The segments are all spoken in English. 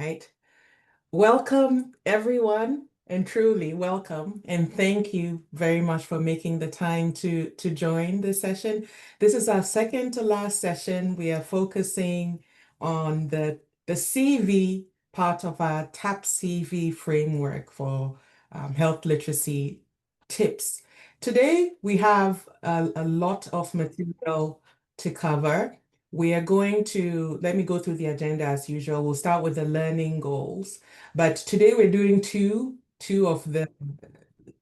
right. Welcome, everyone, and truly welcome. And thank you very much for making the time to join this session. This is our second to last session. We are focusing on the CV part of our TAP CV framework for health literacy tips. Today, we have a lot of material to cover. We are going to, let me go through the agenda as usual. We'll start with the learning goals. But today we're doing two of the,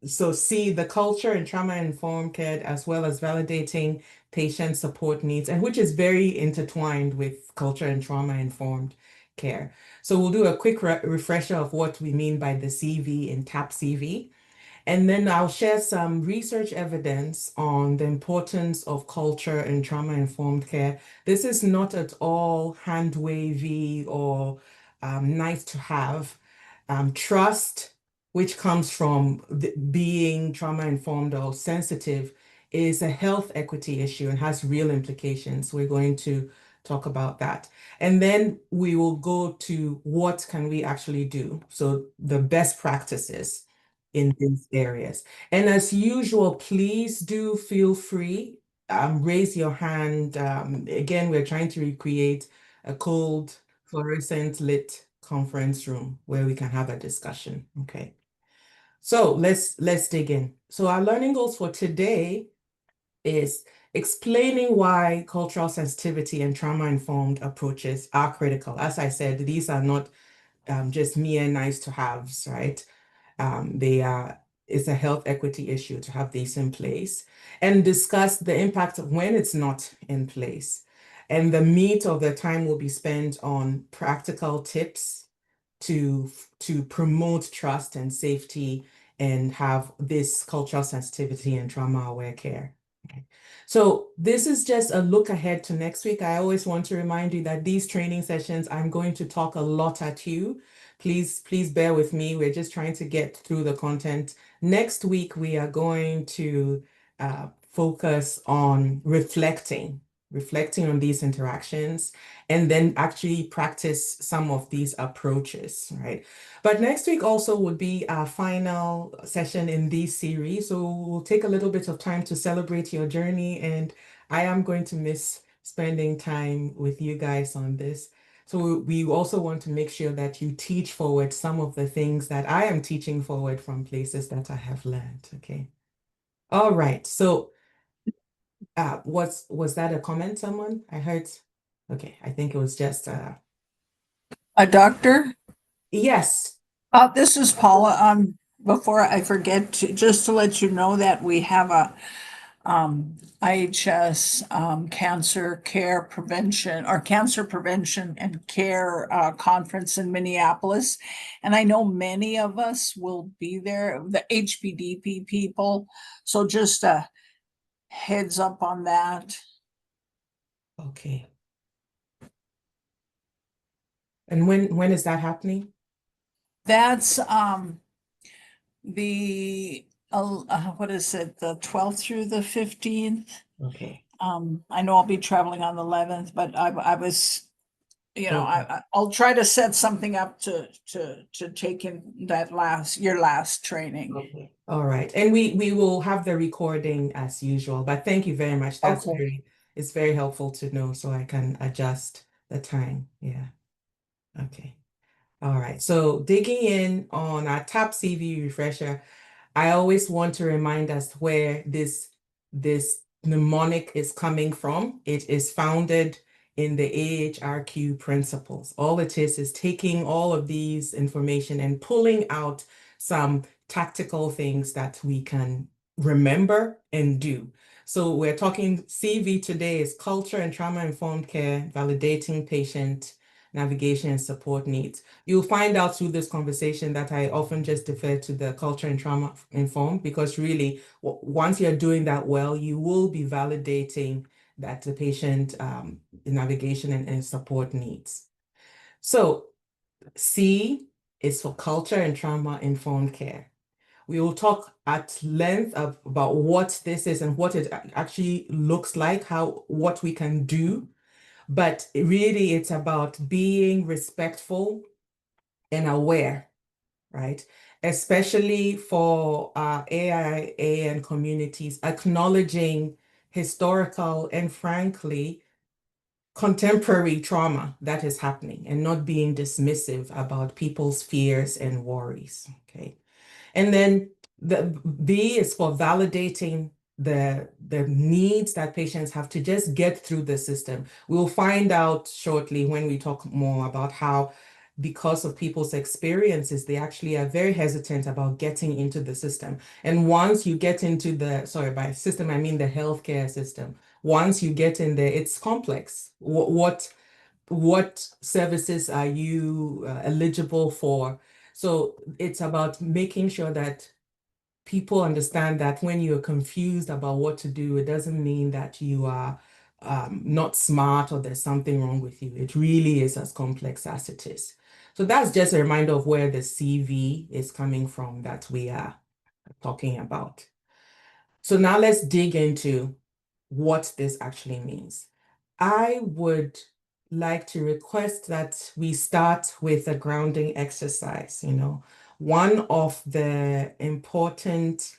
so see the culture and trauma-informed care as well as validating patient support needs, and which is very intertwined with culture and trauma-informed care. So we'll do a quick refresher of what we mean by the CV and TAP CV. And then I'll share some research evidence on the importance of culture and trauma-informed care. This is not at all hand-wavy or nice to have. Trust, which comes from being trauma-informed or sensitive, is a health equity issue and has real implications. We're going to talk about that. And then we will go to what can we actually do? So the best practices in these areas. And as usual, please do feel free, raise your hand. Again, we're trying to recreate a cold fluorescent lit conference room where we can have a discussion. Okay. So let's dig in. So our learning goals for today is explaining why cultural sensitivity and trauma-informed approaches are critical. As I said, these are not just mere nice to haves, right? They are, it's a health equity issue to have these in place, and discuss the impact when it's not in place. And the meat of the time will be spent on practical tips to promote trust and safety and have this cultural sensitivity and trauma-aware care. Okay. So this is just a look ahead to next week. I always want to remind you that these training sessions, I'm going to talk a lot at you. Please bear with me. We're just trying to get through the content. Next week, we are going to focus on reflecting on these interactions, and then actually practice some of these approaches, right? But next week also would be our final session in this series. So we'll take a little bit of time to celebrate your journey, and I am going to miss spending time with you guys on this. So we also want to make sure that you teach forward some of the things that I am teaching forward from places that I have learned, okay? All right, so was that a comment, someone? I heard, okay, I think it was just, A doctor? yes, This is Paula. Before I forget, just to let you know that we have a IHS cancer care prevention or cancer prevention and care conference in Minneapolis. And I know many of us will be there, the HPDP people. So just a heads up on that. okay. And when is that happening? That's the what is it, the 12th through the 15th? Okay. I know I'll be traveling on the 11th, but I was, Okay. I'll try to set something up to take in that your last training. Okay. All right. And we will have the recording as usual, but thank you very much. Okay. It's very helpful to know so I can adjust the time. Yeah. Okay. All right. So digging in on our top CV refresher, I always want to remind us where this mnemonic is coming from. It is founded in the AHRQ principles. All it is taking all of these information and pulling out some tactical things that we can remember and do. So we're talking CV today is culture and trauma-informed care, validating patient navigation and support needs. You'll find out through this conversation that I often just defer to the culture and trauma informed, because really, once you're doing that well, you will be validating that the patient navigation and support needs. So C is for culture and trauma informed care. We will talk at length about what this is and what it actually looks like, what we can do. But really, it's about being respectful and aware, right? Especially for AIA and communities, acknowledging historical and frankly, contemporary trauma that is happening and not being dismissive about people's fears and worries. Okay. And then the B is for validating the needs that patients have to just get through the system. We'll find out shortly when we talk more about how, because of people's experiences, they actually are very hesitant about getting into the system. And once you get into sorry, by system, I mean the healthcare system. Once you get in there, it's complex. What services are you eligible for? So it's about making sure that people understand that when you're confused about what to do, it doesn't mean that you are not smart or there's something wrong with you. It really is as complex as it is. So that's just a reminder of where the CV is coming from that we are talking about. So now let's dig into what this actually means. I would like to request that we start with a grounding exercise. One of the important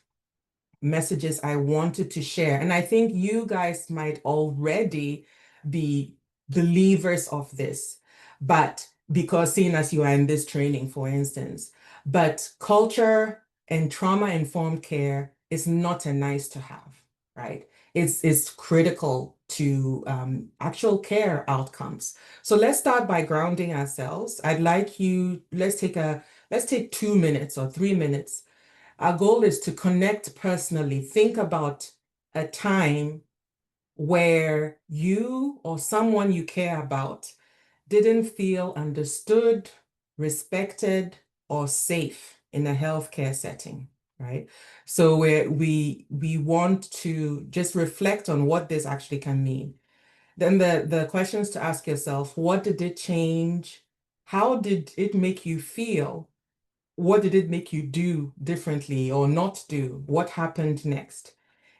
messages I wanted to share. And I think you guys might already be believers of this, but because seeing as you are in this training, for instance, but culture and trauma-informed care is not a nice to have, right? It's critical to actual care outcomes. So let's start by grounding ourselves. Let's take 2 minutes or 3 minutes. Our goal is to connect personally. Think about a time where you or someone you care about didn't feel understood, respected, or safe in a healthcare setting, right? So we want to just reflect on what this actually can mean. Then the questions to ask yourself: what did it change? How did it make you feel? What did it make you do differently or not do? What happened next?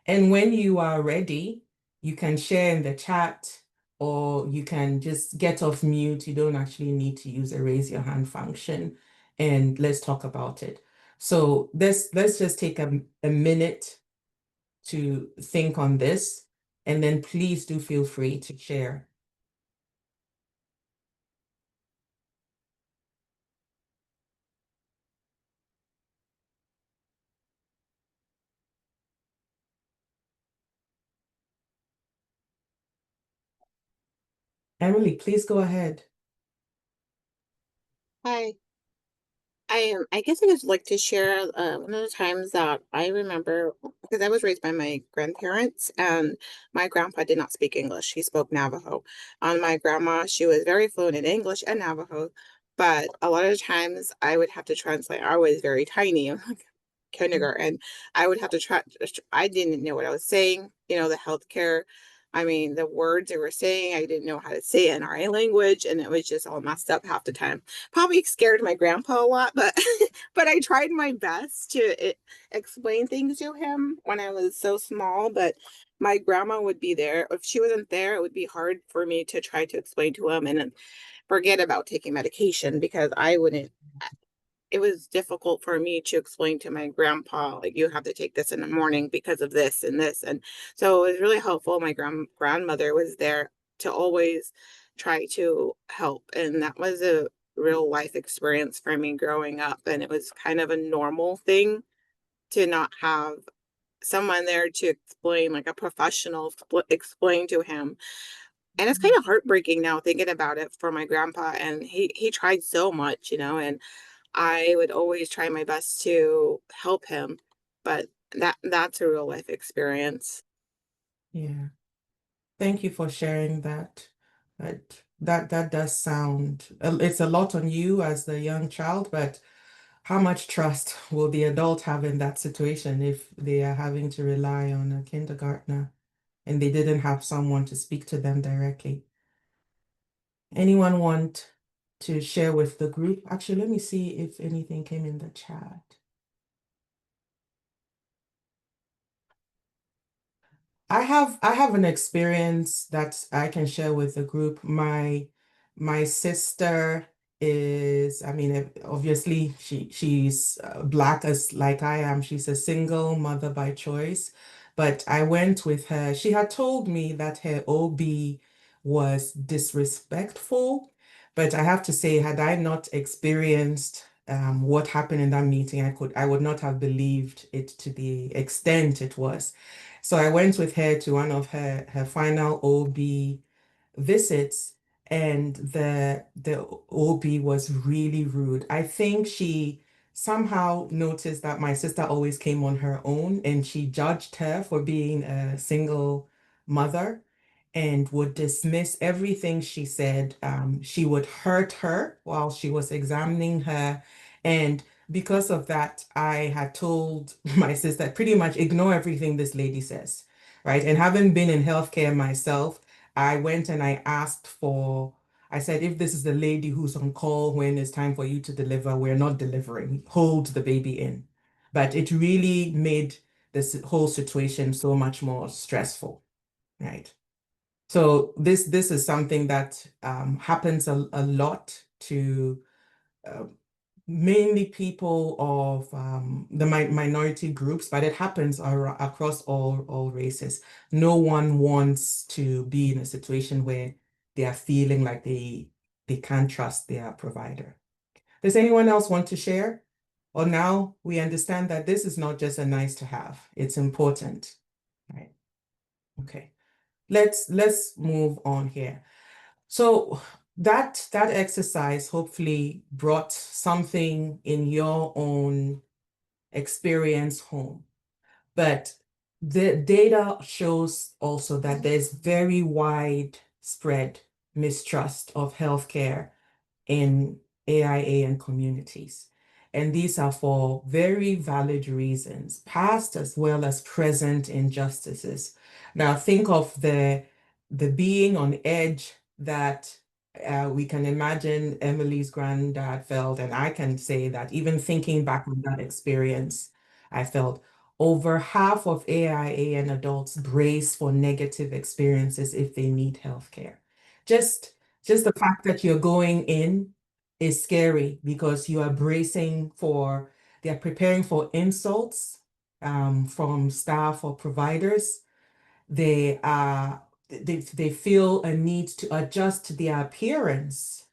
And when you are ready, you can share in the chat or you can just get off mute. You don't actually need to use a raise your hand function and let's talk about it. So let's just take a minute to think on this and then please do feel free to share. Emily, please go ahead. Hi. I guess I just like to share one of the times that I remember because I was raised by my grandparents and my grandpa did not speak English. He spoke Navajo. My grandma, she was very fluent in English and Navajo, but a lot of the times I would have to translate. I was very tiny, like kindergarten. I would have to try. I didn't know what I was saying. The healthcare. I mean, the words they were saying, I didn't know how to say it in our language, and it was just all messed up half the time. Probably scared my grandpa a lot, but but I tried my best to explain things to him when I was so small. But my grandma would be there. If she wasn't there, it would be hard for me to try to explain to him and forget about taking medication because I wouldn't. It was difficult for me to explain to my grandpa, like, you have to take this in the morning because of this and this. And so it was really helpful. My grandmother was there to always try to help. And that was a real life experience for me growing up. And it was kind of a normal thing to not have someone there to explain, like a professional explain to him. And it's kind of heartbreaking now thinking about it for my grandpa. And he tried so much, and I would always try my best to help him, but that's a real life experience. Yeah. Thank you for sharing that. That does sound, it's a lot on you as the young child, but how much trust will the adult have in that situation if they are having to rely on a kindergartner and they didn't have someone to speak to them directly? Anyone want to share with the group? Actually, let me see if anything came in the chat. I have an experience that I can share with the group. My sister is, I mean, obviously she's Black as like I am. She's a single mother by choice. But I went with her. She had told me that her OB was disrespectful. But I have to say, had I not experienced what happened in that meeting, I would not have believed it to the extent it was. So I went with her to one of her final OB visits, and the OB was really rude. I think she somehow noticed that my sister always came on her own, and she judged her for being a single mother and would dismiss everything she said. She would hurt her while she was examining her. And because of that, I had told my sister pretty much ignore everything this lady says, right? And having been in healthcare myself, I went and I asked for, I said, if this is the lady who's on call when it's time for you to deliver, we're not delivering. Hold the baby in. But it really made this whole situation so much more stressful, right? So this is something that happens a lot to uh, mainly people of the minority groups, but it happens across all races. No one wants to be in a situation where they are feeling like they can't trust their provider. Does anyone else want to share? Or now we understand that this is not just a nice to have, it's important, right? Okay, let's move on here. So that exercise hopefully brought something in your own experience home. But the data shows also that there's very widespread mistrust of healthcare in AIA and communities. And these are for very valid reasons, past as well as present injustices. Now think of the being on edge that we can imagine Emily's granddad felt, and I can say that even thinking back on that experience, I felt over half of AIA and adults brace for negative experiences if they need healthcare. Just just the fact that you're going in is scary because you are bracing for, they're preparing for insults from staff or providers. They feel a need to adjust their appearance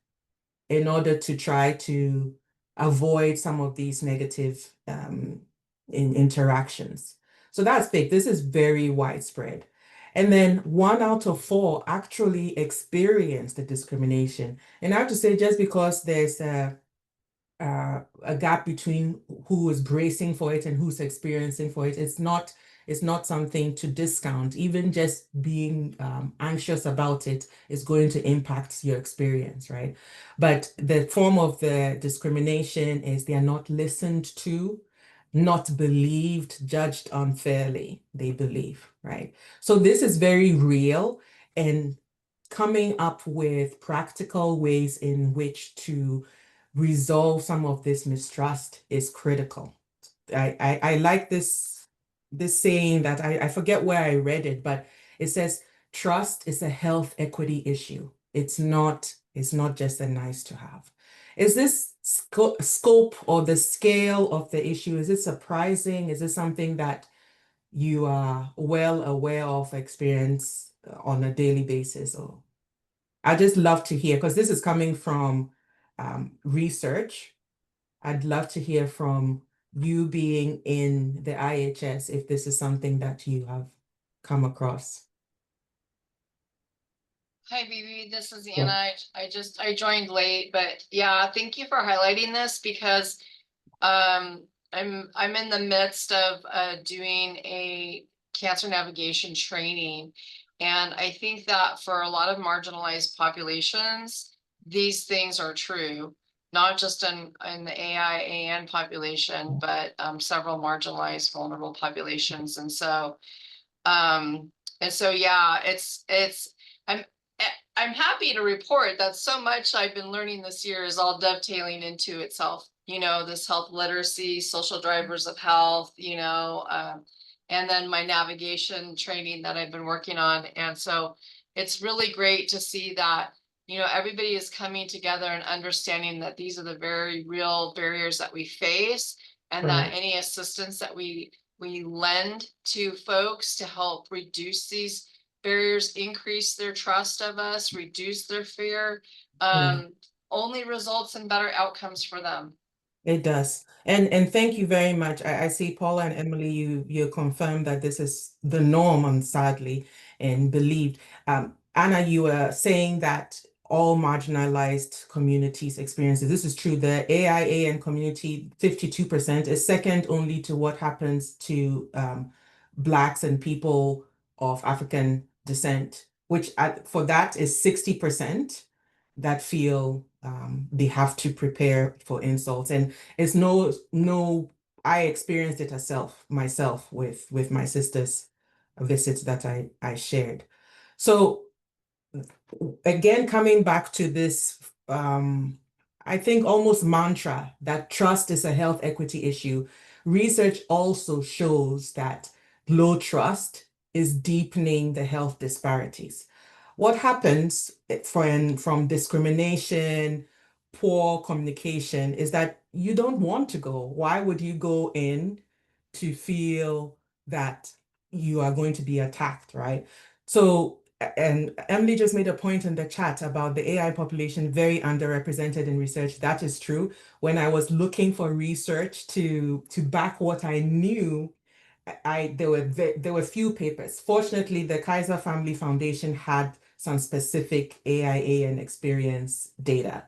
in order to try to avoid some of these negative interactions. So that's big. This is very widespread. And then 1 out of 4 actually experience the discrimination. And I have to say, just because there's a gap between who is bracing for it and who's experiencing for it, it's not something to discount. Even just being anxious about it is going to impact your experience, right? But the form of the discrimination is they are not listened to, not believed, judged unfairly, they believe, right? So this is very real, and coming up with practical ways in which to resolve some of this mistrust is critical. I like this saying that I forget where I read it, but it says trust is a health equity issue. It's not just a nice to have. Is this scope or the scale of the issue, is it surprising? Is it something that you are well aware of, experience on a daily basis? Or I just love to hear, because this is coming from research. I'd love to hear from you being in the IHS if this is something that you have come across. Hi, Vivi. This is Yeah. Anna. I joined late, but yeah, thank you for highlighting this because I'm in the midst of doing a cancer navigation training, and I think that for a lot of marginalized populations, these things are true, not just in the AIAN population, but several marginalized, vulnerable populations, um, and so yeah, I'm I'm happy to report that so much I've been learning this year is all dovetailing into itself. You know, this health literacy, social drivers of health, and then my navigation training that I've been working on. And so it's really great to see that you know, everybody is coming together and understanding that these are the very real barriers that we face, and that Right. any assistance that we lend to folks to help reduce these barriers, increase their trust of us, reduce their fear, Yeah. only results in better outcomes for them. It does. And thank you very much. I see Paula and Emily, you confirmed that this is the norm, and sadly, and believed. Anna, you were saying that all marginalized communities experience it. This is true. The AIAN community, 52%, is second only to what happens to Blacks and people of African descent, which for that is 60% that feel they have to prepare for insults. And it's no, I experienced it myself with my sister's visits that I shared. So again, coming back to this, I think almost mantra that trust is a health equity issue. Research also shows that low trust is deepening the health disparities. What happens from discrimination, poor communication is that you don't want to go. Why would you go in to feel that you are going to be attacked, right? So, and Emily just made a point in the chat about the AI population very underrepresented in research. That is true. When I was looking for research to back what I knew, there were few papers. Fortunately, the Kaiser Family Foundation had some specific AIA and experience data,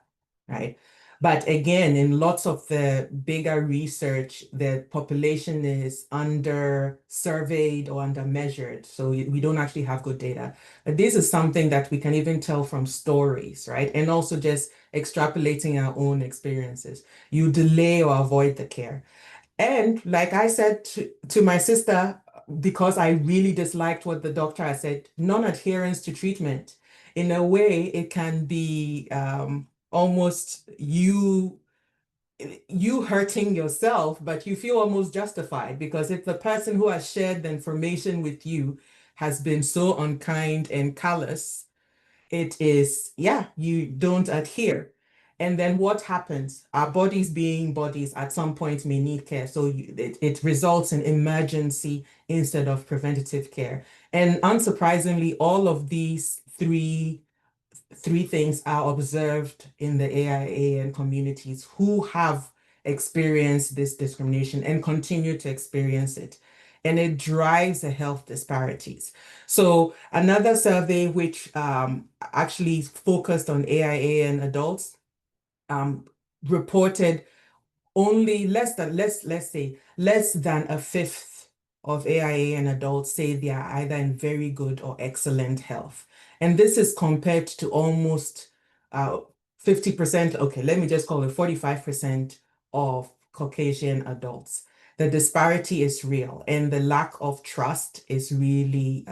right? But again, in lots of the bigger research, the population is under surveyed or under measured. So we don't actually have good data. But this is something that we can even tell from stories, right? And also just extrapolating our own experiences. You delay or avoid the care. And like I said to my sister, because I really disliked what the doctor had said, non-adherence to treatment. In a way, it can be almost you hurting yourself, but you feel almost justified because if the person who has shared the information with you has been so unkind and callous, it is, yeah, you don't adhere. And then what happens? Our bodies being bodies at some point may need care. So it results in emergency instead of preventative care. And unsurprisingly, all of these three things are observed in the AIA and communities who have experienced this discrimination and continue to experience it. And it drives the health disparities. So another survey which actually focused on AIA and adults um, reported only let's say less than a fifth of AIA and adults say they are either in very good or excellent health. And this is compared to almost 50%, okay, let me just call it 45% of Caucasian adults. The disparity is real, and the lack of trust is really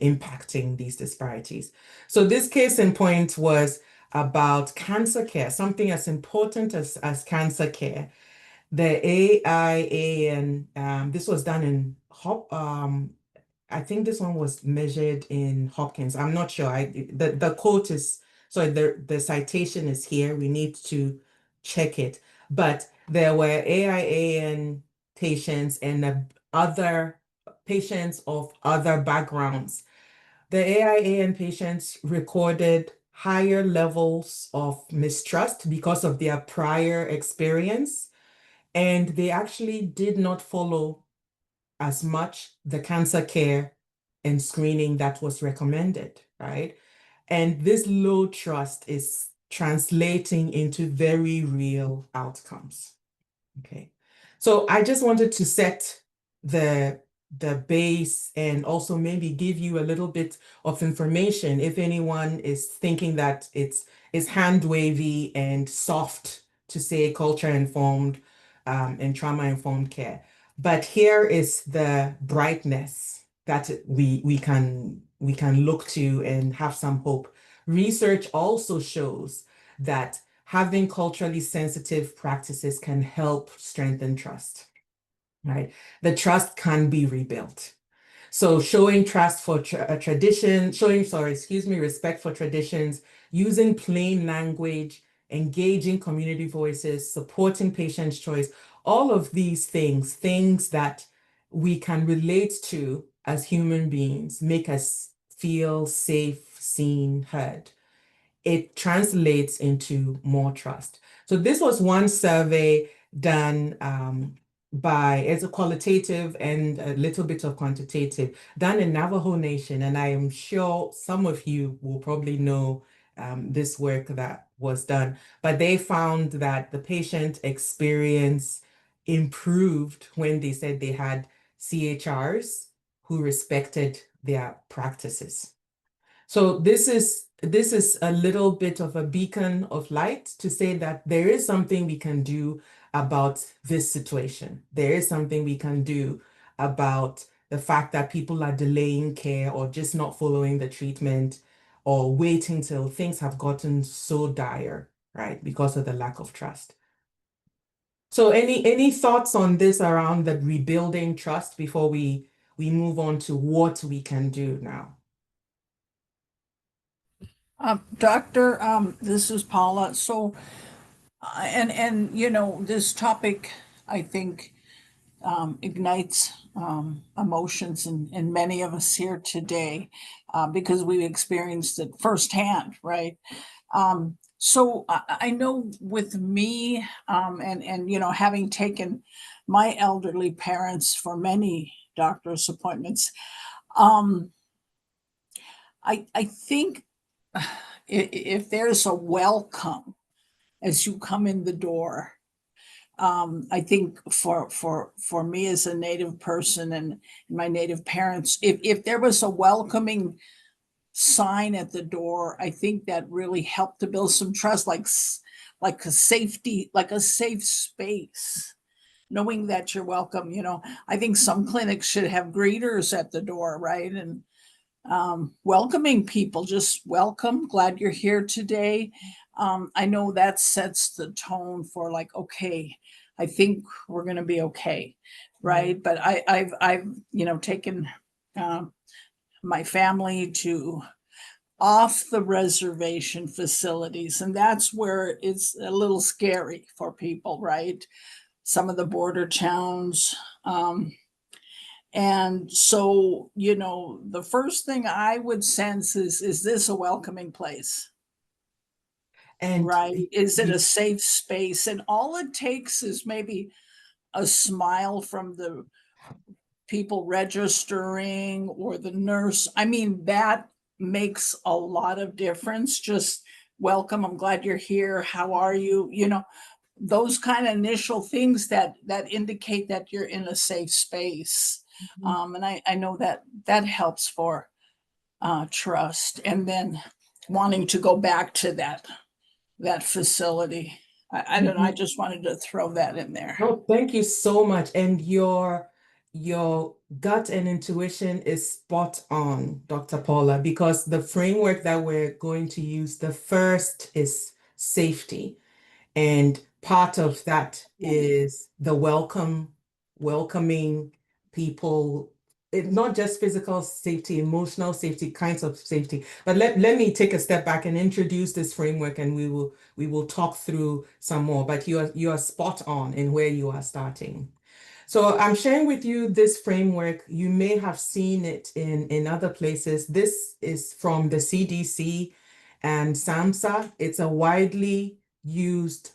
impacting these disparities. So this case in point was about cancer care, something as important as cancer care. The AIAN, this was done in I think this one was measured in Hopkins. I'm not sure. The quote is, sorry, the citation is here. We need to check it. But there were AIAN patients and other patients of other backgrounds. The AIAN patients recorded higher levels of mistrust because of their prior experience, and they actually did not follow as much the cancer care and screening that was recommended, right? And this low trust is translating into very real outcomes. Okay. So I just wanted to set the base and also maybe give you a little bit of information if anyone is thinking that it's hand wavy and soft to say culture informed and trauma informed care. But here is the brightness that we can look to and have some hope. Research also shows that having culturally sensitive practices can help strengthen trust, right? The trust can be rebuilt. So showing trust for tradition, respect for traditions, using plain language, engaging community voices, supporting patients' choice, all of these things that we can relate to as human beings, make us feel safe, seen, heard. It translates into more trust. So this was one survey done it's a qualitative and a little bit of quantitative, done in Navajo Nation. And I am sure some of you will probably know this work that was done, but they found that the patient experience improved when they said they had CHRs who respected their practices. So this is a little bit of a beacon of light to say that there is something we can do about this situation. There is something we can do about the fact that people are delaying care or just not following the treatment or waiting till things have gotten so dire, right? Because of the lack of trust. So any thoughts on this around the rebuilding trust before we move on to what we can do now? Doctor, this is Paula. So, this topic, I think, ignites emotions in many of us here today because we've experienced it firsthand, right? So I know with me, having taken my elderly parents for many doctor's appointments, um, I think if there's a welcome as you come in the door, I think for me as a Native person and my Native parents, if there was a welcoming sign at the door, I think that really helped to build some trust, like a safety, like a safe space, knowing that you're welcome. I think some clinics should have greeters at the door, right? And welcoming people, just welcome, glad you're here today. I know that sets the tone for like, okay, I think we're going to be okay, right? But I've taken my family to off the reservation facilities, and that's where it's a little scary for people, right? Some of the border towns. And so, the first thing I would sense is this a welcoming place? And Right? Is it you a safe space? And all it takes is maybe a smile from the people registering or the nurse. I mean, that makes a lot of difference. Just welcome. I'm glad you're here. How are you? Those kind of initial things that indicate that you're in a safe space. And I know that helps for trust, and then wanting to go back to that facility. I don't know. I just wanted to throw that in there. Oh, thank you so much. And your gut and intuition is spot on, Dr. Paula, because the framework that we're going to use, the first is safety. And part of that is the welcoming people, not just physical safety, emotional safety, kinds of safety. But let me take a step back and introduce this framework, and we will talk through some more. But you are spot on in where you are starting. So I'm sharing with you this framework. You may have seen it in other places. This is from the CDC and SAMHSA. It's a widely used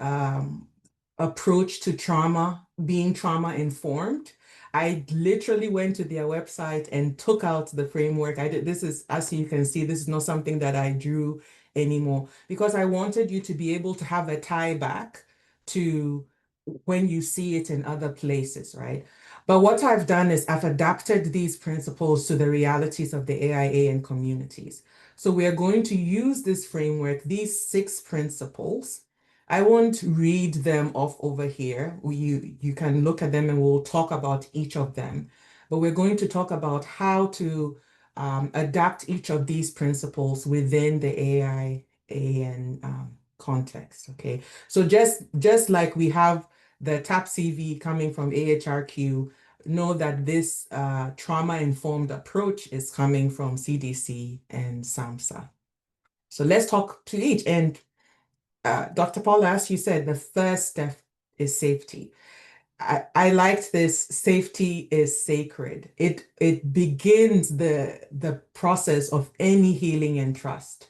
approach to trauma, being trauma informed. I literally went to their website and took out the framework. This is, as you can see, this is not something that I drew anymore because I wanted you to be able to have a tie back to when you see it in other places, right? But what I've done is I've adapted these principles to the realities of the AIA and communities. So we are going to use this framework, these 6 principles. I won't read them off over here. You can look at them and we'll talk about each of them. But we're going to talk about how to adapt each of these principles within the AIAN context, okay? So just like we have the TAP CV coming from AHRQ, know that this trauma-informed approach is coming from CDC and SAMHSA. So let's talk to each. And Dr. Paula, as you said, the first step is safety. I liked this, safety is sacred. It begins the process of any healing and trust.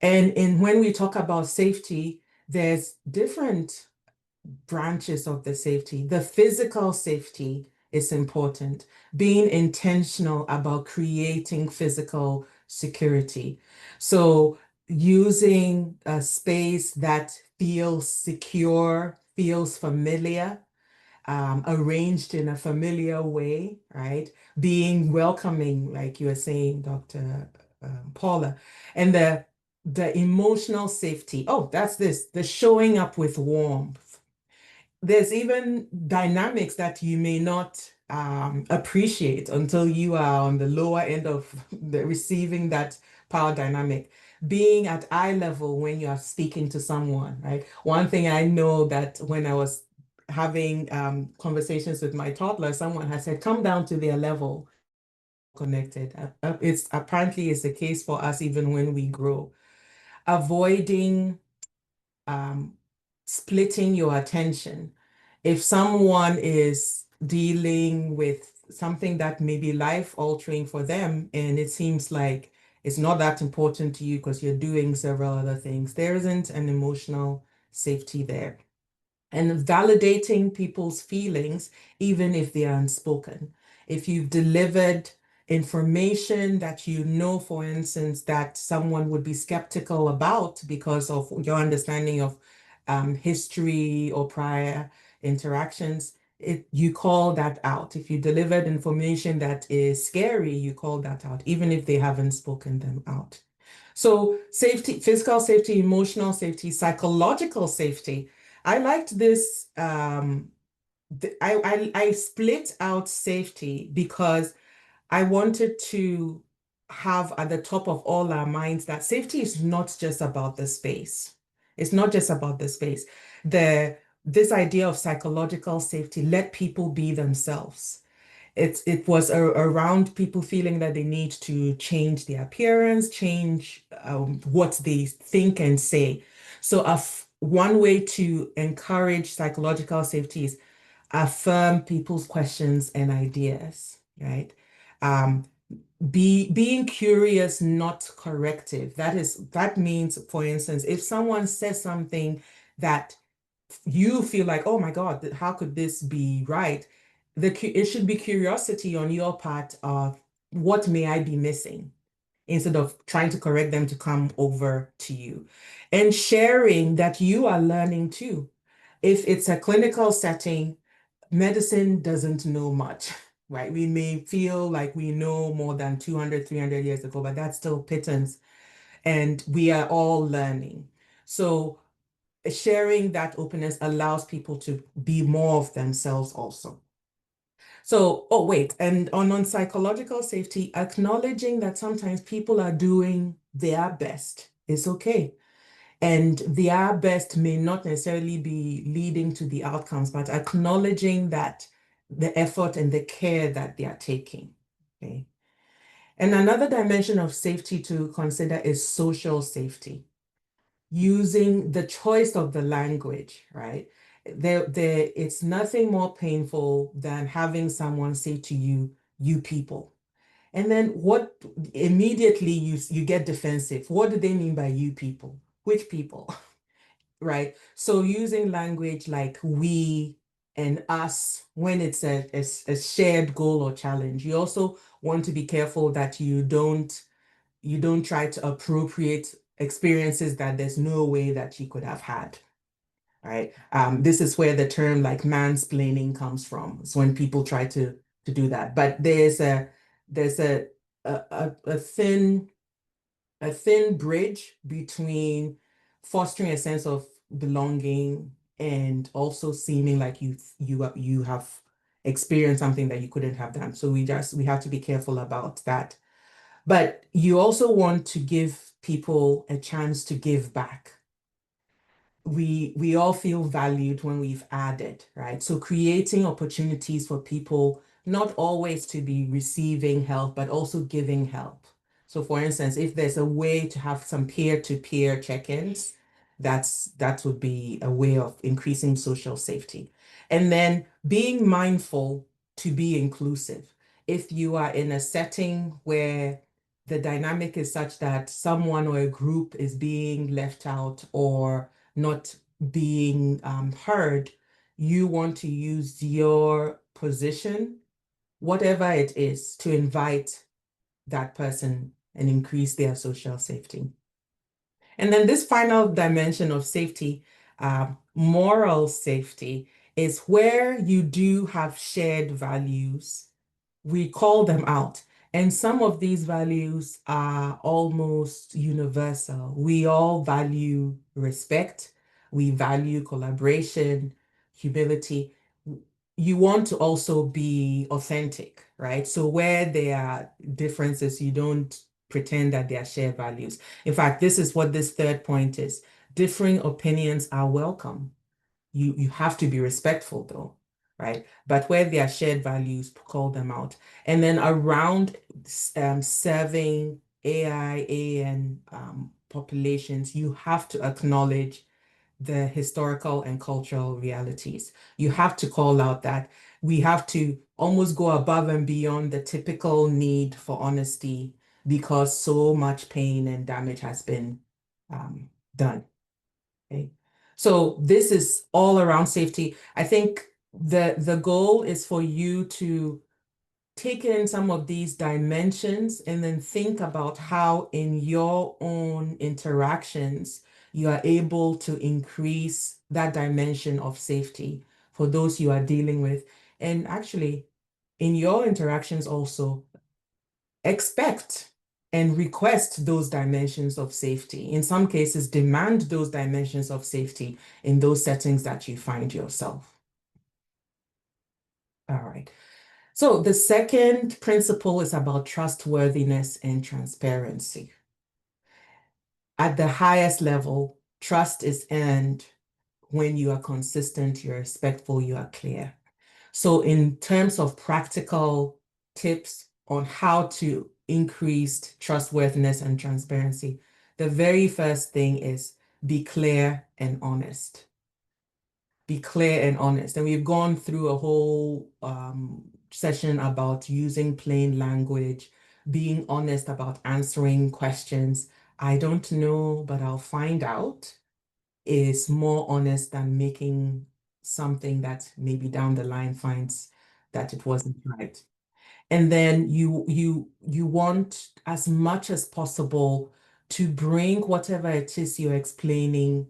And when we talk about safety, there's different branches of the safety. The physical safety is important, being intentional about creating physical security. So using a space that feels secure, feels familiar, arranged in a familiar way, right? Being welcoming, like you were saying, Dr. Paula, and the emotional safety. Oh, that's this, the showing up with warmth. There's even dynamics that you may not appreciate until you are on the lower end of the receiving that power dynamic. Being at eye level when you are speaking to someone, right? One thing I know that when I was having conversations with my toddler, someone had said, come down to their level, connected. It's apparently is the case for us even when we grow. Avoiding splitting your attention. If someone is dealing with something that may be life altering for them, and it seems like it's not that important to you because you're doing several other things, there isn't an emotional safety there. And validating people's feelings, even if they are unspoken. If you've delivered information that you know, for instance, that someone would be skeptical about because of your understanding of history or prior interactions, you call that out. If you delivered information that is scary, you call that out, even if they haven't spoken them out. So safety, physical safety, emotional safety, psychological safety. I liked this. I split out safety because I wanted to have at the top of all our minds that safety is not just about the space. It's not just about the space. This idea of psychological safety, let people be themselves. It was around people feeling that they need to change their appearance, change what they think and say. So one way to encourage psychological safety is affirm people's questions and ideas, right? Um, being curious, not corrective. That means, for instance, if someone says something that you feel like, oh my God, how could this be right? It should be curiosity on your part of what may I be missing instead of trying to correct them to come over to you. And sharing that you are learning too. If it's a clinical setting, medicine doesn't know much, right? We may feel like we know more than 200, 300 years ago, but that's still pittance. And we are all learning. So sharing that openness allows people to be more of themselves also. So, oh, wait, and on psychological safety, acknowledging that sometimes people are doing their best is okay. And their best may not necessarily be leading to the outcomes, but acknowledging that the effort and the care that they are taking. Okay. And another dimension of safety to consider is social safety, using the choice of the language, right? It's nothing more painful than having someone say to you, you people. And then what immediately you get defensive. What do they mean by you people? Which people? Right? So using language like we and us when it's a shared goal or challenge. You also want to be careful that you don't try to appropriate experiences that there's no way that you could have had, right? This is where the term like mansplaining comes from. It's when people try to do that. But there's a thin bridge between fostering a sense of belonging and also seeming like you have experienced something that you couldn't have done. So we have to be careful about that. But you also want to give people a chance to give back. we all feel valued when we've added, right? So creating opportunities for people not always to be receiving help, but also giving help. So for instance, if there's a way to have some peer-to-peer check-ins, that would be a way of increasing social safety. And then being mindful to be inclusive. If you are in a setting where the dynamic is such that someone or a group is being left out or not being heard, you want to use your position, whatever it is, to invite that person and increase their social safety. And then this final dimension of safety, moral safety, is where you do have shared values. We call them out. And some of these values are almost universal. We all value respect, we value collaboration, humility. You want to also be authentic, right? So where there are differences, you don't pretend that they are shared values. In fact, this is what this third point is. Differing opinions are welcome. You have to be respectful though, right? But where there are shared values, call them out. And then around serving AI, AN populations, you have to acknowledge the historical and cultural realities. You have to call out that we have to almost go above and beyond the typical need for honesty because so much pain and damage has been done. Okay. So this is all around safety. I think the goal is for you to take in some of these dimensions and then think about how in your own interactions you are able to increase that dimension of safety for those you are dealing with. And actually, in your interactions also, expect and request those dimensions of safety. In some cases, demand those dimensions of safety in those settings that you find yourself. All right. So the second principle is about trustworthiness and transparency. At the highest level, trust is earned when you are consistent, you're respectful, you are clear. So in terms of practical tips on how to increase trustworthiness and transparency, the very first thing is be clear and honest. Be clear and honest. And we've gone through a whole session about using plain language, being honest about answering questions. I don't know, but I'll find out is more honest than making something that maybe down the line finds that it wasn't right. And then you want as much as possible to bring whatever it is you're explaining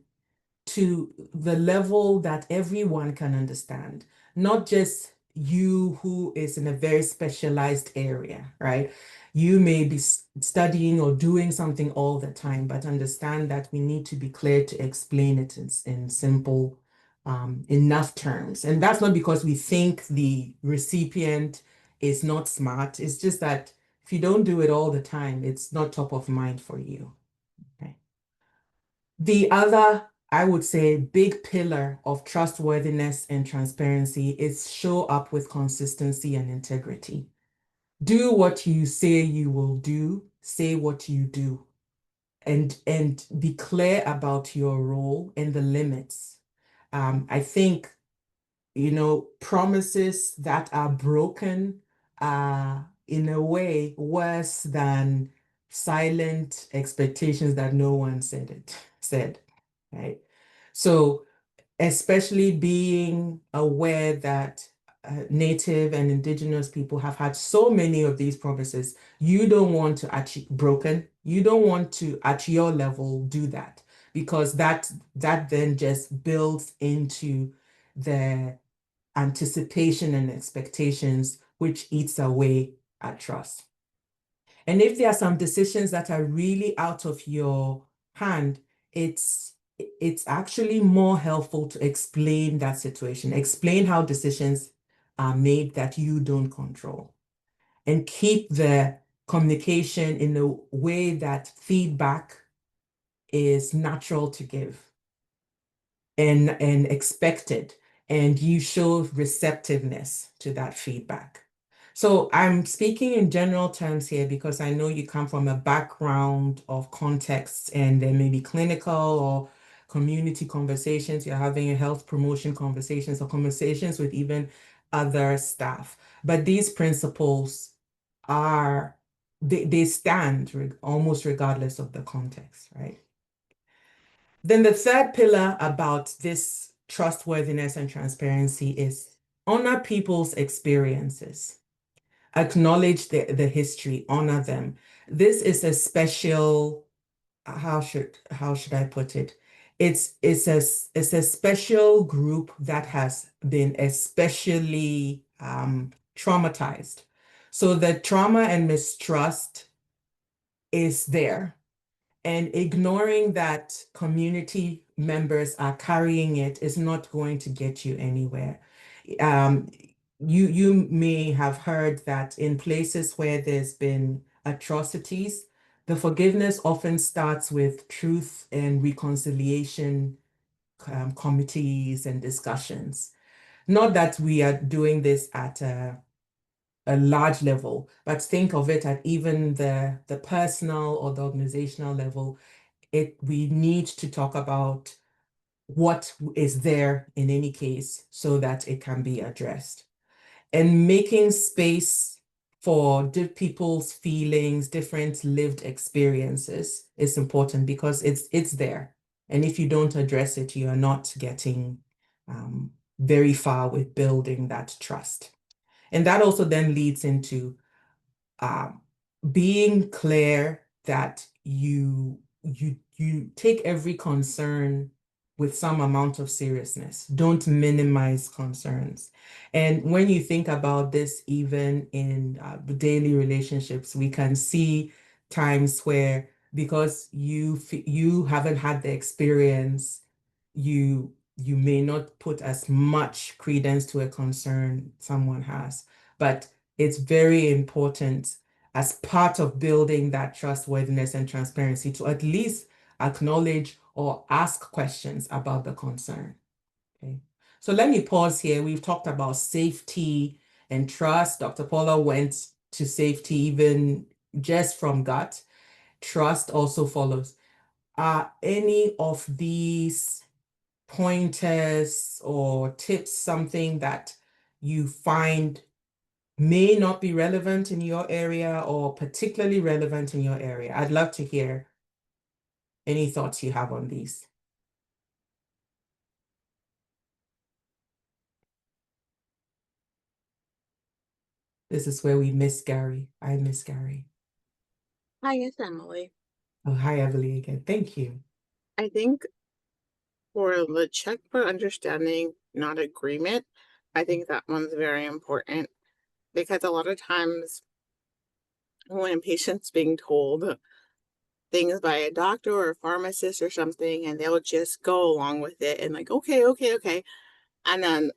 to the level that everyone can understand, not just you who is in a very specialized area, right? You may be studying or doing something all the time, but understand that we need to be clear to explain it in simple enough terms. And that's not because we think the recipient is not smart. It's just that if you don't do it all the time, it's not top of mind for you. Okay. The other, I would say, big pillar of trustworthiness and transparency is show up with consistency and integrity. Do what you say you will do, say what you do, and be clear about your role and the limits. I think, promises that are broken are in a way worse than silent expectations that no one said, right? So especially being aware that Native and Indigenous people have had so many of these promises, you don't want to actually broken. You don't want to, at your level, do that because that then just builds into the anticipation and expectations, which eats away at trust. And if there are some decisions that are really out of your hand, it's actually more helpful to explain that situation, explain how decisions are made that you don't control, and keep the communication in a way that feedback is natural to give. and expected, and you show receptiveness to that feedback. So I'm speaking in general terms here because I know you come from a background of contexts, and there may be clinical or community conversations, you're having a health promotion conversations or conversations with even other staff. But these principles are, they stand almost regardless of the context, right? Then the third pillar about this trustworthiness and transparency is honor people's experiences, acknowledge the history, honor them. This is a special, how should I put it? It's a special group that has been especially traumatized. So the trauma and mistrust is there, and ignoring that community members are carrying it is not going to get you anywhere. Um, you may have heard that in places where there's been atrocities, the forgiveness often starts with truth and reconciliation committees and discussions. Not that we are doing this at a large level, but think of it at even the personal or the organizational level. We need to talk about what is there in any case so that it can be addressed. And making space for people's feelings, different lived experiences is important because it's there. And if you don't address it, you are not getting very far with building that trust. And that also then leads into um, being clear that you take every concern with some amount of seriousness. Don't minimize concerns. And when you think about this, even in daily relationships, we can see times where because you haven't had the experience, you may not put as much credence to a concern someone has. But it's very important as part of building that trustworthiness and transparency to at least acknowledge or ask questions about the concern. Okay. So let me pause here. We've talked about safety and trust. Dr. Paula went to safety even just from gut. Trust also follows. Are any of these pointers or tips something that you find may not be relevant in your area or particularly relevant in your area? I'd love to hear any thoughts you have on these. This is where we miss Gary. I miss Gary. Hi, it's Emily. Oh, hi, Emily again. Thank you. I think for the check for understanding, not agreement, I think that one's very important because a lot of times when a patient's being told things by a doctor or a pharmacist or something, and they'll just go along with it and like, okay, okay, okay. And then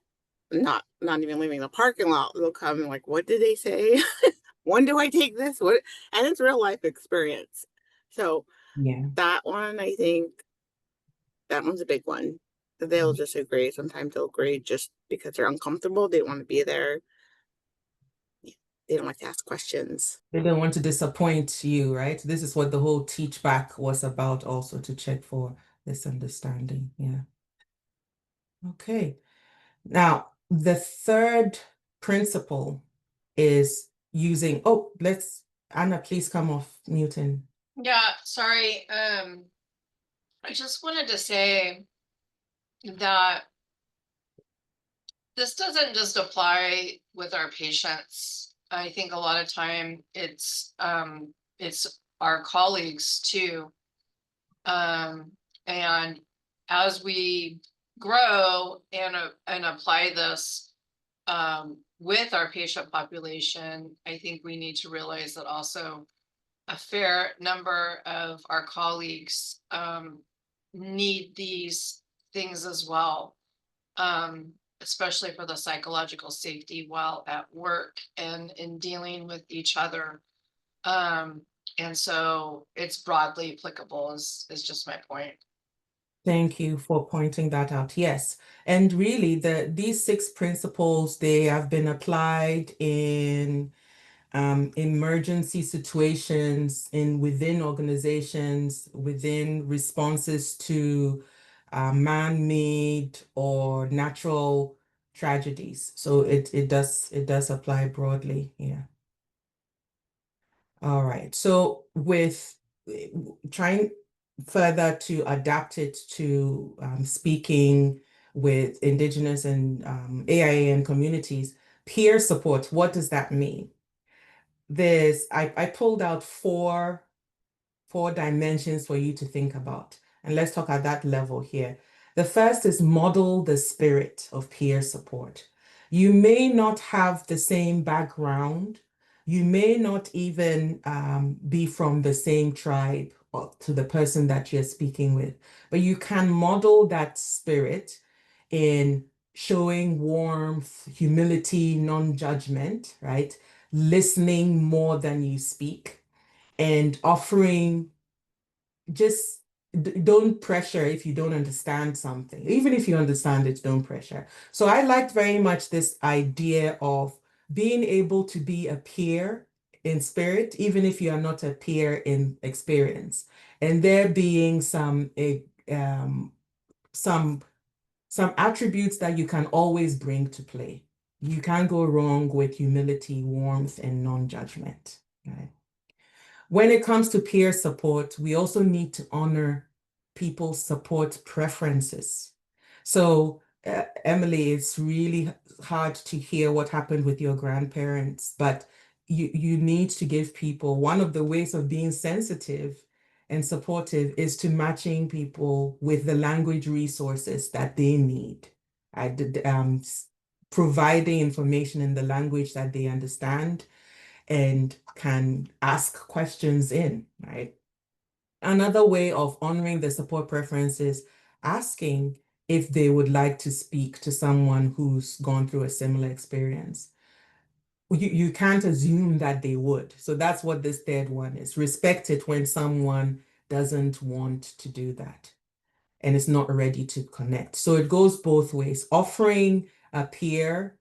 not even leaving the parking lot, they'll come and like, what did they say? When do I take this? What? And it's real life experience. So Yeah. that one, I think that one's a big one. They'll just agree. Sometimes they'll agree just because they're uncomfortable. They want to be there. They don't like to ask questions. They don't want to disappoint you, right? This is what the whole teach back was about, also to check for this understanding. Yeah. Okay. Now, the third principle is using, oh, Anna, please come off muting. Yeah, sorry. I just wanted to say that this doesn't just apply with our patients. I think a lot of time it's our colleagues too. And as we grow and apply this with our patient population, I think we need to realize that also a fair number of our colleagues need these things as well, especially for the psychological safety while at work and in dealing with each other. And so it's broadly applicable is just my point. Thank you for pointing that out. Yes. And really, these 6 principles, they have been applied in emergency situations in within organizations, within responses to man-made or natural tragedies. So it does apply broadly. Yeah. All right. So with trying further to adapt it to speaking with Indigenous and AIAN communities, peer support, what does that mean? I pulled out four dimensions for you to think about. And let's talk at that level here. The first is model the spirit of peer support. You may not have the same background. You may not even be from the same tribe to the person that you're speaking with, but you can model that spirit in showing warmth, humility, non-judgment, right? Listening more than you speak and offering just don't pressure if you don't understand something. Even if you understand it, don't pressure. So I liked very much this idea of being able to be a peer in spirit, even if you are not a peer in experience, and there being um, some some attributes that you can always bring to play. You can't go wrong with humility, warmth, and non-judgment. Right? When it comes to peer support, we also need to honor people's support preferences. So, Emily, it's really hard to hear what happened with your grandparents, but you need to give people one of the ways of being sensitive and supportive is to matching people with the language resources that they need. Providing information in the language that they understand and can ask questions in, right? Another way of honoring the support preference is asking if they would like to speak to someone who's gone through a similar experience. You can't assume that they would. So that's what this third one is. Respect it when someone doesn't want to do that and is not ready to connect. So it goes both ways, offering a peer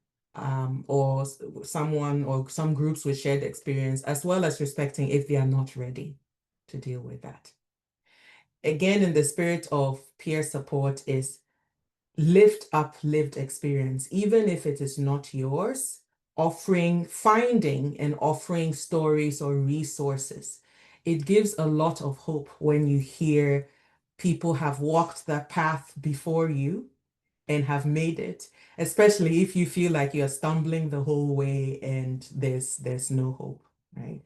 or someone or some groups with shared experience, as well as respecting if they are not ready to deal with that. Again, in the spirit of peer support is lift up lived experience, even if it is not yours, finding and offering stories or resources. It gives a lot of hope when you hear people have walked that path before you and have made it, especially if you feel like you're stumbling the whole way and there's no hope, right?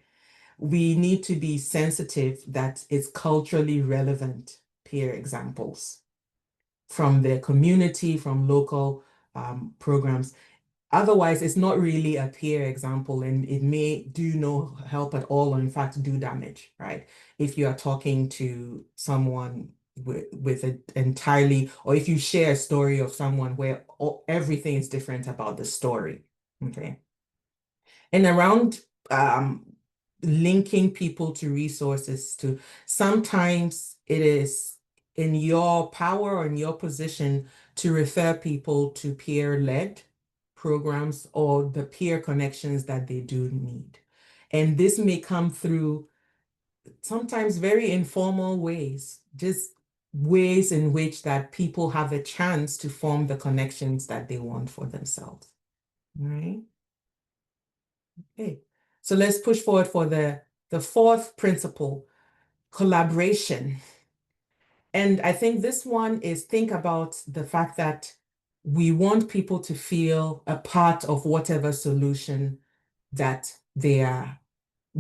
We need to be sensitive that it's culturally relevant peer examples from the community, from local programs. Otherwise, it's not really a peer example and it may do no help at all, or in fact do damage, right? If you are talking to someone with an entirely, or if you share a story of someone where everything is different about the story, okay? And around linking people to resources to sometimes it is in your power or in your position to refer people to peer-led programs or the peer connections that they do need. And this may come through sometimes very informal ways, just ways in which that people have a chance to form the connections that they want for themselves. All right. Okay. So let's push forward for the fourth principle, collaboration. And I think this one is think about the fact that we want people to feel a part of whatever solution that they are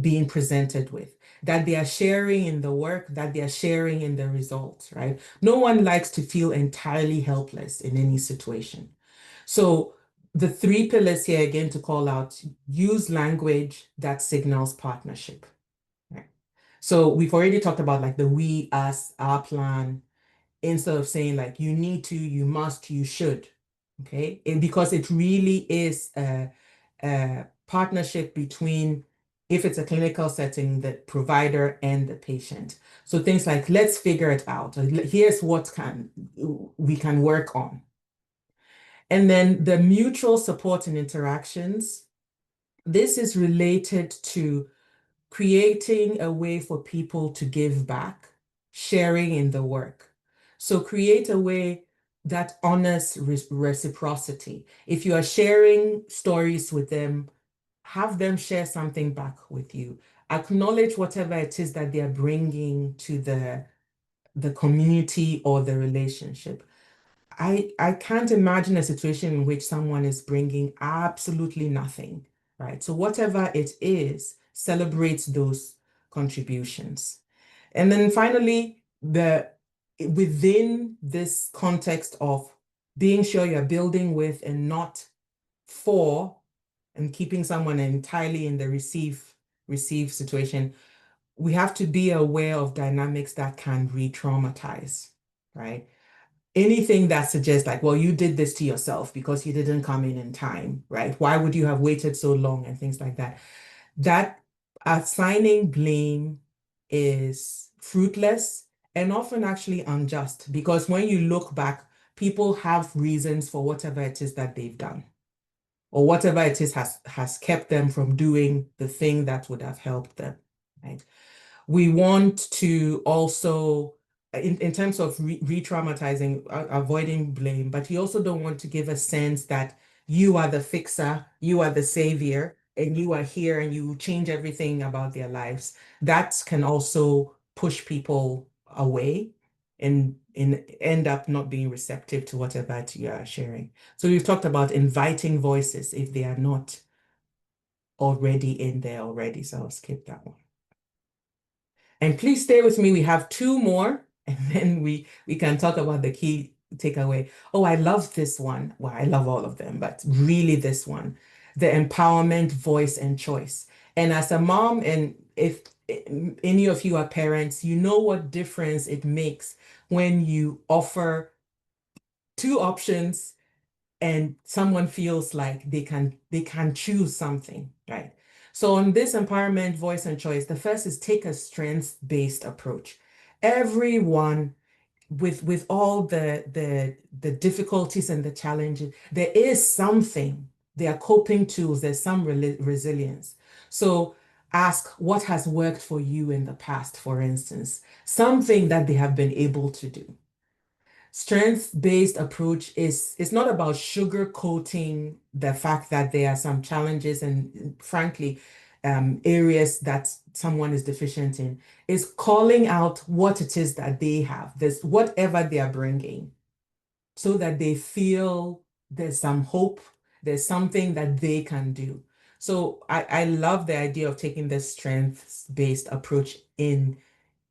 being presented with, that they are sharing in the work, that they are sharing in the results, right? No one likes to feel entirely helpless in any situation. So the 3 pillars here again to call out, use language that signals partnership, right? So we've already talked about like the we, us, our plan, instead of saying like you need to, you must, you should, okay? And because it really is a partnership between if it's a clinical setting, the provider and the patient. So things like, let's figure it out. Here's what we can work on. And then the mutual support and interactions. This is related to creating a way for people to give back, sharing in the work. So create a way that honors reciprocity. If you are sharing stories with them, have them share something back with you. Acknowledge whatever it is that they're bringing to the community or the relationship. I can't imagine a situation in which someone is bringing absolutely nothing, right? So whatever it is, celebrate those contributions. And then finally, within this context of being sure you're building with and not for, and keeping someone entirely in the receive situation, we have to be aware of dynamics that can re-traumatize, right? Anything that suggests like, well, you did this to yourself because you didn't come in time, right? Why would you have waited so long and things like that? That assigning blame is fruitless and often actually unjust, because when you look back, people have reasons for whatever it is that they've done, or whatever it is has kept them from doing the thing that would have helped them, right? We want to also, in terms of re-traumatizing, avoiding blame, but you also don't want to give a sense that you are the fixer, you are the savior, and you are here and you change everything about their lives. That can also push people away and end up not being receptive to whatever you are sharing. So we've talked about inviting voices if they are not already in there already. So I'll skip that one. And please stay with me. We have two more, and then we can talk about the key takeaway. Oh, I love this one. Well, I love all of them, but really this one, the empowerment, voice, and choice. And as a mom, and if any of you are parents, you know what difference it makes when you offer two options and someone feels like they can choose something, right? So on this empowerment, voice, and choice, the first is take a strengths-based approach. Everyone, with all the difficulties and the challenges, there is something. There are coping tools. There's some resilience. So ask what has worked for you in the past, for instance, something that they have been able to do. Strength-based approach is not about sugarcoating the fact that there are some challenges and frankly, areas that someone is deficient in. Is calling out what it is that they have, this whatever they are bringing, so that they feel there's some hope, there's something that they can do. So I love the idea of taking this strengths-based approach in.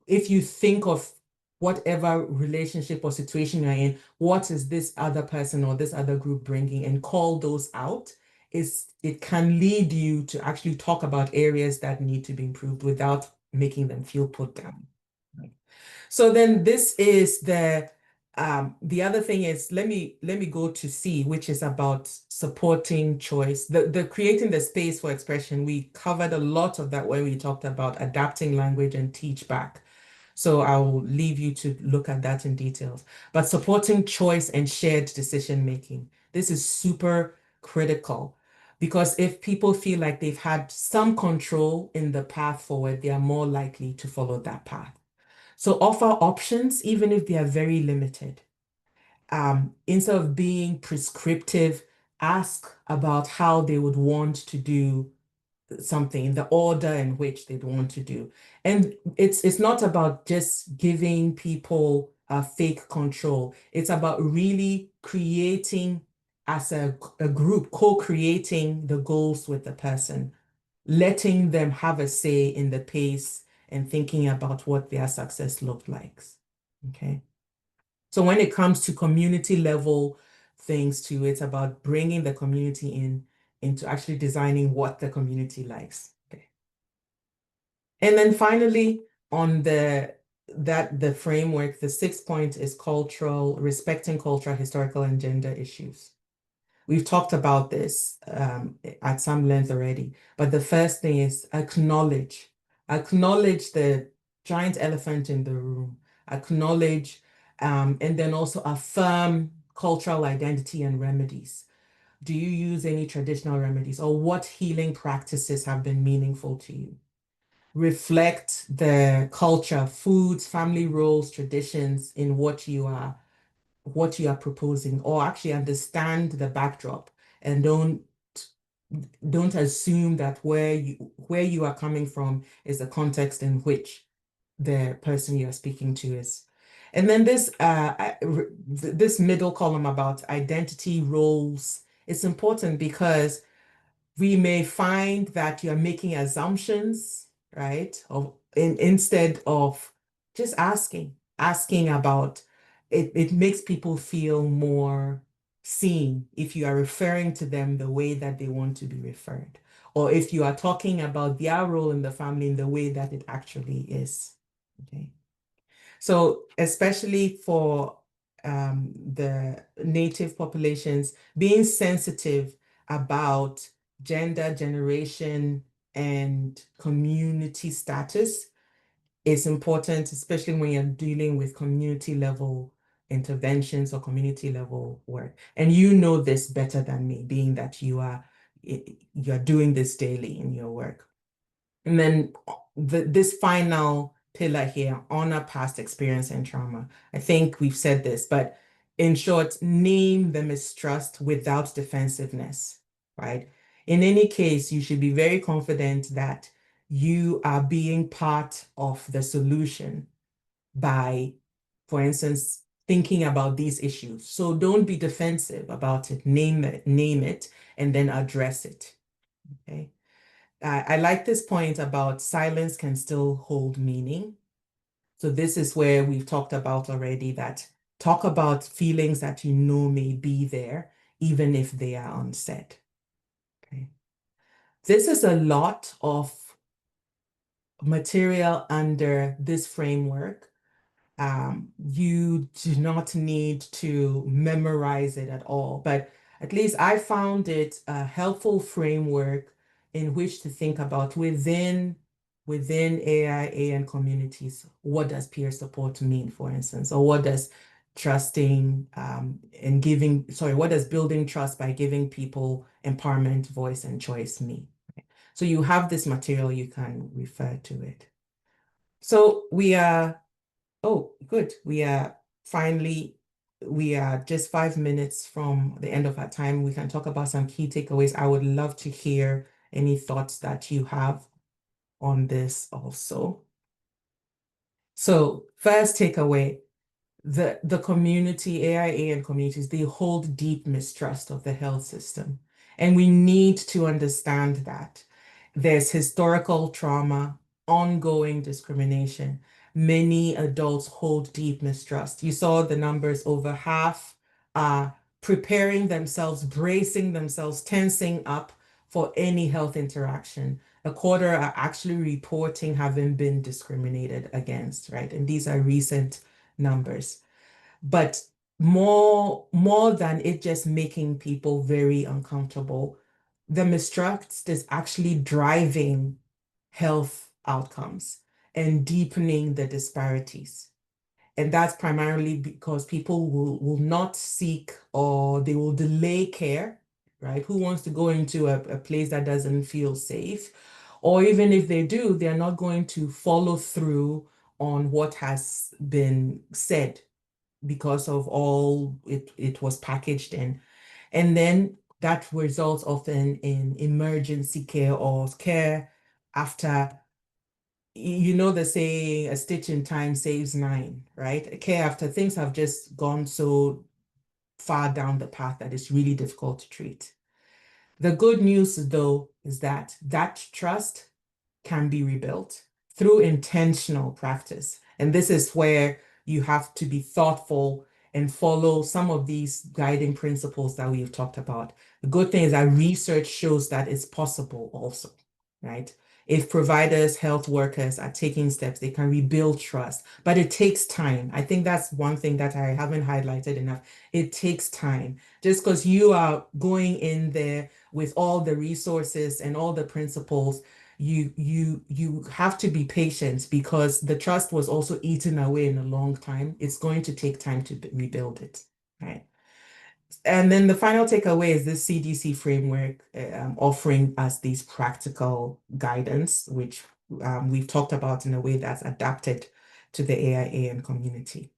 If you think of whatever relationship or situation you're in, what is this other person or this other group bringing, and call those out, it can lead you to actually talk about areas that need to be improved without making them feel put down. Right? So then this is the other thing is, let me go to C, which is about supporting choice, the creating the space for expression. We covered a lot of that when we talked about adapting language and teach back. So I'll leave you to look at that in details. But supporting choice and shared decision making. This is super critical, because if people feel like they've had some control in the path forward, they are more likely to follow that path. So offer options, even if they are very limited. Instead of being prescriptive, ask about how they would want to do something, the order in which they'd want to do. And it's not about just giving people a fake control. It's about really creating as a group, co-creating the goals with the person, letting them have a say in the pace and thinking about what their success looked like. Okay. So when it comes to community level things too, it's about bringing the community into actually designing what the community likes. Okay. And then finally, on the framework, the sixth point is respecting cultural, historical, and gender issues. we've talked about this at some length already, but the first thing is acknowledge. Acknowledge the giant elephant in the room. Acknowledge and then also affirm cultural identity and remedies. Do you use any traditional remedies, or what healing practices have been meaningful to you? Reflect the culture, foods, family roles, traditions in what you are proposing, or actually understand the backdrop and don't assume that where you are coming from is the context in which the person you're speaking to is. And then this middle column about identity roles is important because we may find that you're making assumptions, right? Instead of just asking about it, it makes people feel more seen if you are referring to them the way that they want to be referred, or if you are talking about their role in the family in the way that it actually is. Okay. So especially for the native populations, being sensitive about gender, generation, and community status is important, especially when you're dealing with community level interventions or community level work. And you know this better than me, being that you're doing this daily in your work. And then this final pillar here, honor past experience and trauma. I think we've said this, but in short, name the mistrust without defensiveness, right? In any case, you should be very confident that you are being part of the solution by, for instance, thinking about these issues. So don't be defensive about it. Name it, and then address it. Okay. I like this point about silence can still hold meaning. So this is where we've talked about already that talk about feelings that you know may be there, even if they are unsaid. Okay. This is a lot of material under this framework. You do not need to memorize it at all, but at least I found it a helpful framework in which to think about within AIA and communities. What does peer support mean, for instance, or what does trusting and giving, sorry, what does building trust by giving people empowerment, voice, and choice mean? So you have this material, you can refer to it. So we are Oh, good. We are just 5 minutes from the end of our time. We can talk about some key takeaways. I would love to hear any thoughts that you have on this also. So first takeaway, the community, AIA and communities, they hold deep mistrust of the health system. And we need to understand that. There's historical trauma, ongoing discrimination. Many adults hold deep mistrust. You saw the numbers, over half are preparing themselves, bracing themselves, tensing up for any health interaction. A quarter are actually reporting having been discriminated against, right? And these are recent numbers. But more than it just making people very uncomfortable, the mistrust is actually driving health outcomes and deepening the disparities. And that's primarily because people will not seek, or they will delay care, right? Who wants to go into a place that doesn't feel safe? Or even if they do, they're not going to follow through on what has been said because of all it was packaged in. And then that results often in emergency care or care after, they say a stitch in time saves nine, right? Care after things have just gone so far down the path that it's really difficult to treat. The good news, though, is that trust can be rebuilt through intentional practice. And this is where you have to be thoughtful and follow some of these guiding principles that we've talked about. The good thing is that research shows that it's possible also, right? If providers, health workers are taking steps, they can rebuild trust. But it takes time. I think that's one thing that I haven't highlighted enough. It takes time. Just because you are going in there with all the resources and all the principles, you have to be patient because the trust was also eaten away in a long time. It's going to take time to rebuild it, right? And then the final takeaway is this CDC framework offering us these practical guidance, which we've talked about in a way that's adapted to the AIA and community.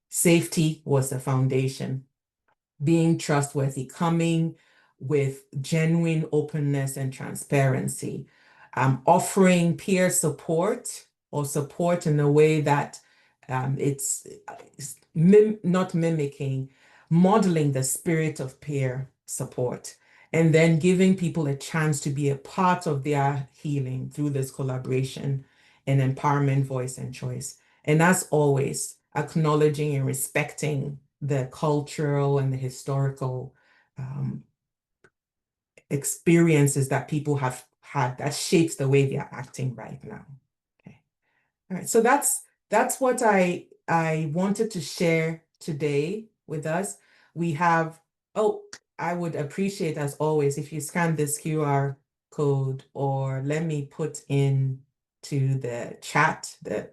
Safety was the foundation, being trustworthy, coming with genuine openness and transparency, offering peer support or support in a way that it's not mimicking, modeling the spirit of peer support, and then giving people a chance to be a part of their healing through this collaboration and empowerment, voice, and choice. And as always, acknowledging and respecting the cultural and the historical experiences that people have had that shapes the way they are acting right now. Okay. All right. So that's what I wanted to share today with us. We have, oh, I would appreciate as always if you scan this QR code or let me put in to the chat the